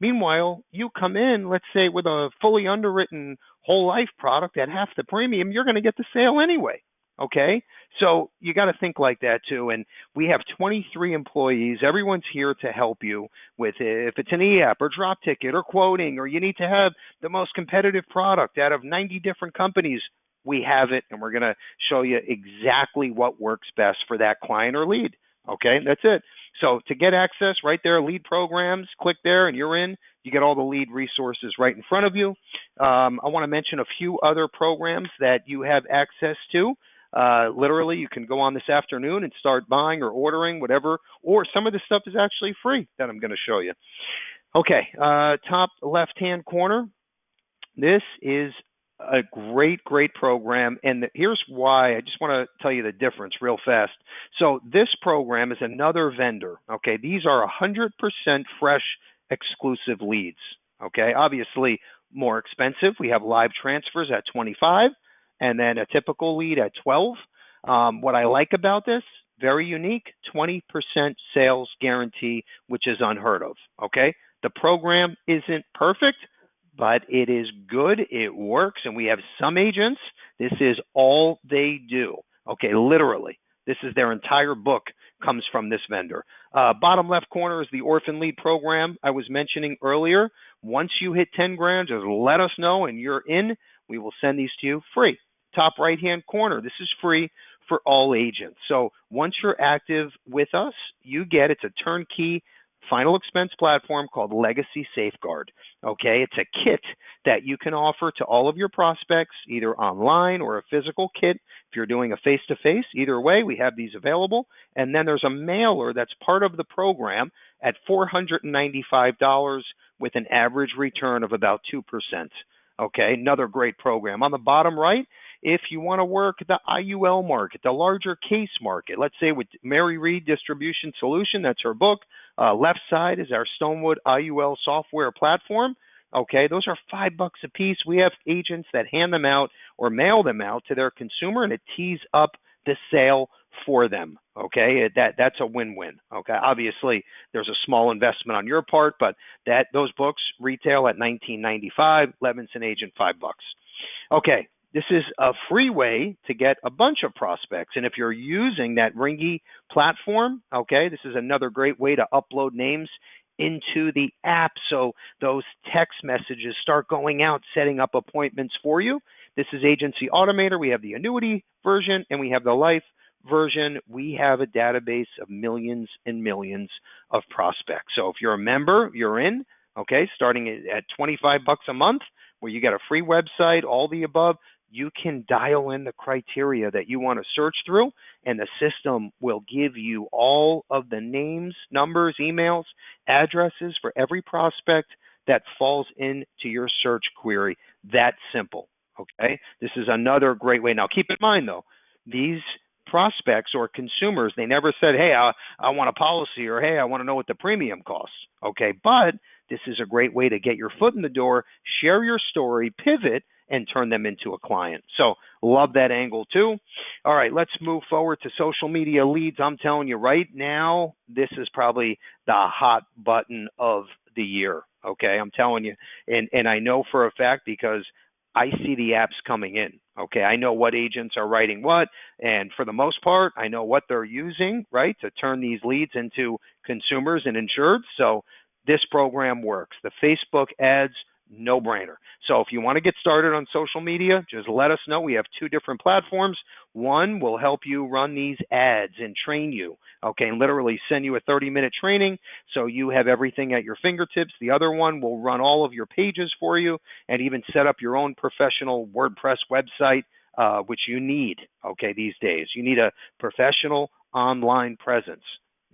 Meanwhile, you come in, let's say, with a fully underwritten whole life product at half the premium, you're going to get the sale anyway. Okay, so you got to think like that too. And we have 23 employees. Everyone's here to help you with if it's an e-app or drop ticket or quoting, or you need to have the most competitive product out of 90 different companies. We have it, and we're going to show you exactly what works best for that client or lead. Okay, that's it. So to get access, right there, lead programs, click there and you're in. You get all the lead resources right in front of you. I want to mention a few other programs that you have access to. Literally, you can go on this afternoon and start buying or ordering whatever, or some of this stuff is actually free that I'm going to show you. Okay, top left-hand corner. This is a great program, and here's why. I just want to tell you the difference real fast. So this program is another vendor. Okay, these are 100% fresh, exclusive leads. Okay, obviously more expensive. We have live transfers at 25, and then a typical lead at 12. What I like about this, very unique, 20% sales guarantee, which is unheard of. Okay, the program isn't perfect, but it is good, it works, and we have some agents, this is all they do. Okay, literally, this is their entire book comes from this vendor. Bottom left corner is the Orphan Lead Program I was mentioning earlier. Once you hit 10 grand, just let us know and you're in. We will send these to you free. Top right-hand corner, this is free for all agents. So once you're active with us, you get, it's a turnkey final expense platform called Legacy Safeguard. Okay, it's a kit that you can offer to all of your prospects, either online or a physical kit. If you're doing a face-to-face, either way, we have these available. And then there's a mailer that's part of the program at $495 with an average return of about 2%. Okay, another great program. On the bottom right, if you want to work the IUL market, the larger case market, let's say with Mary Reed Distribution Solution, that's her book. Left side is our Stonewood IUL software platform. Okay, those are $5 a piece. We have agents that hand them out or mail them out to their consumer, and it tees up the sale for them. Okay, that's a win-win. Okay, obviously there's a small investment on your part, but those books retail at $19.95. Levinson agent $5. Okay, this is a free way to get a bunch of prospects, and if you're using that Ringy platform, okay, this is another great way to upload names into the app so those text messages start going out, setting up appointments for you. This is Agency Automator. We have the annuity version and we have the life version. We have a database of millions and millions of prospects. So if you're a member, you're in, okay, starting at $25 a month, where you get a free website, all the above. You can dial in the criteria that you want to search through, and the system will give you all of the names, numbers, emails, addresses for every prospect that falls into your search query. That simple, okay? This is another great way. Now, keep in mind, though, these prospects or consumers, they never said, hey, I want a policy, or hey, I want to know what the premium costs, okay? But this is a great way to get your foot in the door, share your story, pivot, and turn them into a client. So love that angle too. All right, let's move forward to social media leads. I'm telling you right now, this is probably the hot button of the year. Okay, I'm telling you. And I know for a fact because I see the apps coming in. Okay, I know what agents are writing what, and for the most part, I know what they're using, right, to turn these leads into consumers and insureds. So this program works. The Facebook ads, no brainer. So if you want to get started on social media, just let us know. We have two different platforms. One will help you run these ads and train you, okay, and literally send you a 30-minute training so you have everything at your fingertips. The other one will run all of your pages for you and even set up your own professional WordPress website, which you need, okay, these days. You need a professional online presence.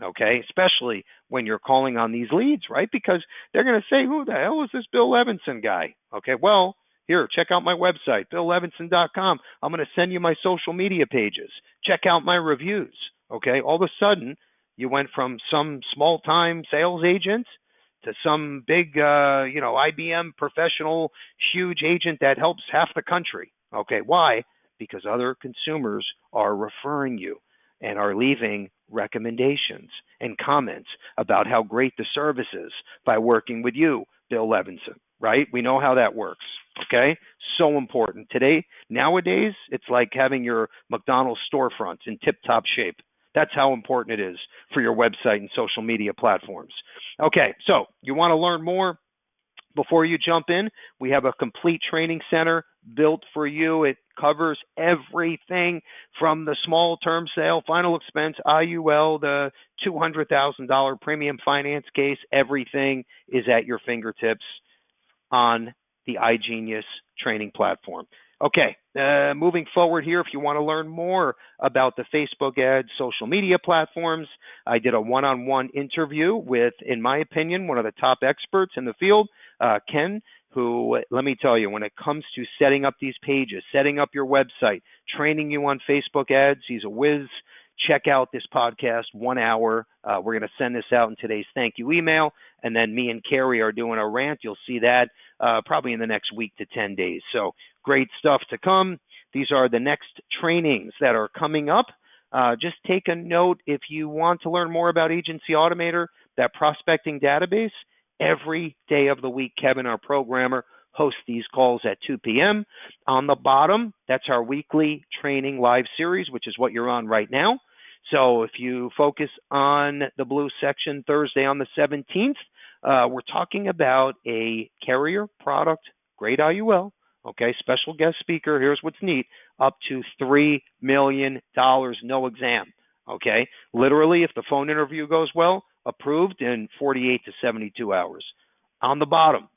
Okay, especially when you're calling on these leads, right? Because they're going to say, who the hell is this Bill Levinson guy? Okay, well, here, check out my website, BillLevinson.com. I'm going to send you my social media pages. Check out my reviews. Okay, all of a sudden, you went from some small-time sales agent to some big, IBM professional, huge agent that helps half the country. Okay, why? Because other consumers are referring you and are leaving recommendations and comments about how great the service is by working with you, Bill Levinson, right? We know how that works, okay? So important. Nowadays, it's like having your McDonald's storefront in tip-top shape. That's how important it is for your website and social media platforms. Okay, so you want to learn more? Before you jump in, we have a complete training center built for you. It covers everything from the small term sale, final expense, IUL, the $200,000 premium finance case. Everything is at your fingertips on the iGenius training platform. Okay, moving forward here, if you want to learn more about the Facebook ads, social media platforms, I did a one-on-one interview with, in my opinion, one of the top experts in the field, Ken, who, let me tell you, when it comes to setting up these pages, setting up your website, training you on Facebook ads, he's a whiz. Check out this podcast, 1 hour. We're going to send this out in today's thank you email, and then me and Carrie are doing a rant. You'll see that probably in the next week to 10 days. So great stuff to come. These are the next trainings that are coming up. Just take a note if you want to learn more about Agency Automator, that prospecting database. Every day of the week, Kevin, our programmer, hosts these calls at 2 p.m. On the bottom, that's our weekly training live series, which is what you're on right now. So if you focus on the blue section Thursday on the 17th, we're talking about a carrier product, great IUL, okay, special guest speaker. Here's what's neat, up to $3 million, no exam, okay? Literally, if the phone interview goes well, approved in 48 to 72 hours. On the bottom,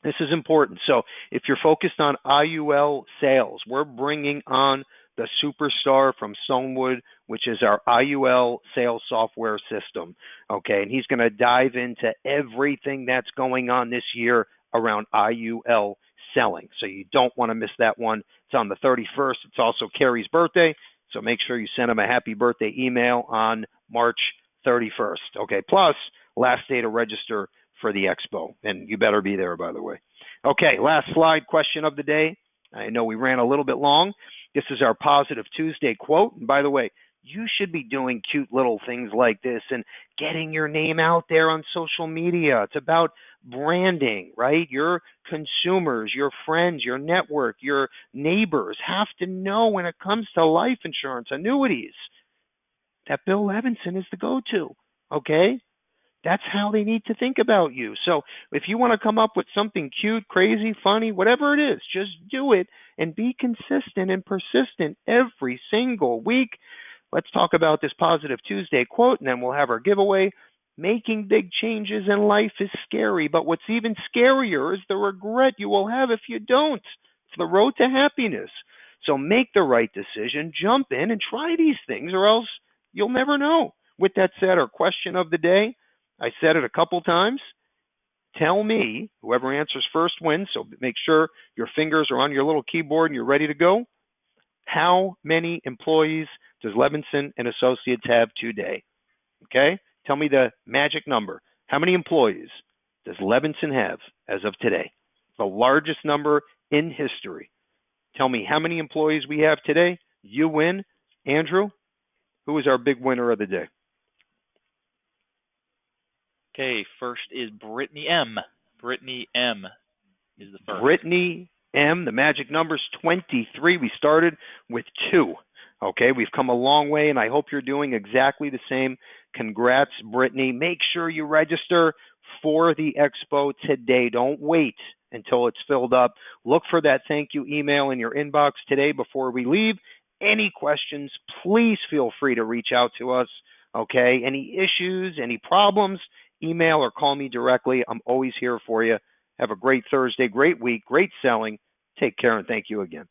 this is important. So if you're focused on IUL sales, we're bringing on the superstar from Stonewood, which is our IUL sales software system. Okay, and he's going to dive into everything that's going on this year around IUL selling. So you don't want to miss that one. It's on the 31st. It's also Carrie's birthday. So make sure you send him a happy birthday email on March 31st. Okay, plus last day to register for the expo, and you better be there, by the way. Okay, last slide, question of the day. I know we ran a little bit long. This is our Positive Tuesday quote. And by the way, you should be doing cute little things like this and getting your name out there on social media. It's about branding, right? Your consumers, your friends, your network, your neighbors have to know when it comes to life insurance, annuities, that Bill Levinson is the go-to, okay? That's how they need to think about you. So if you want to come up with something cute, crazy, funny, whatever it is, just do it and be consistent and persistent every single week. Let's talk about this Positive Tuesday quote, and then we'll have our giveaway. Making big changes in life is scary, but what's even scarier is the regret you will have if you don't. It's the road to happiness. So make the right decision, jump in, and try these things, or else you'll never know. With that said, our question of the day, I said it a couple times. Tell me, whoever answers first wins, so make sure your fingers are on your little keyboard and you're ready to go. How many employees does Levinson and Associates have today? Okay? Tell me the magic number. How many employees does Levinson have as of today? The largest number in history. Tell me how many employees we have today. You win. Andrew, who is our big winner of the day? Okay, first is Brittany M. Brittany M is the first. Brittany M, the magic number is 23. We started with 2. Okay, we've come a long way, and I hope you're doing exactly the same. Congrats, Brittany. Make sure you register for the expo today. Don't wait until it's filled up. Look for that thank you email in your inbox today before we leave. Any questions, please feel free to reach out to us. Okay, any issues, any problems, email or call me directly. I'm always here for you. Have a great Thursday, great week, great selling. Take care, and thank you again.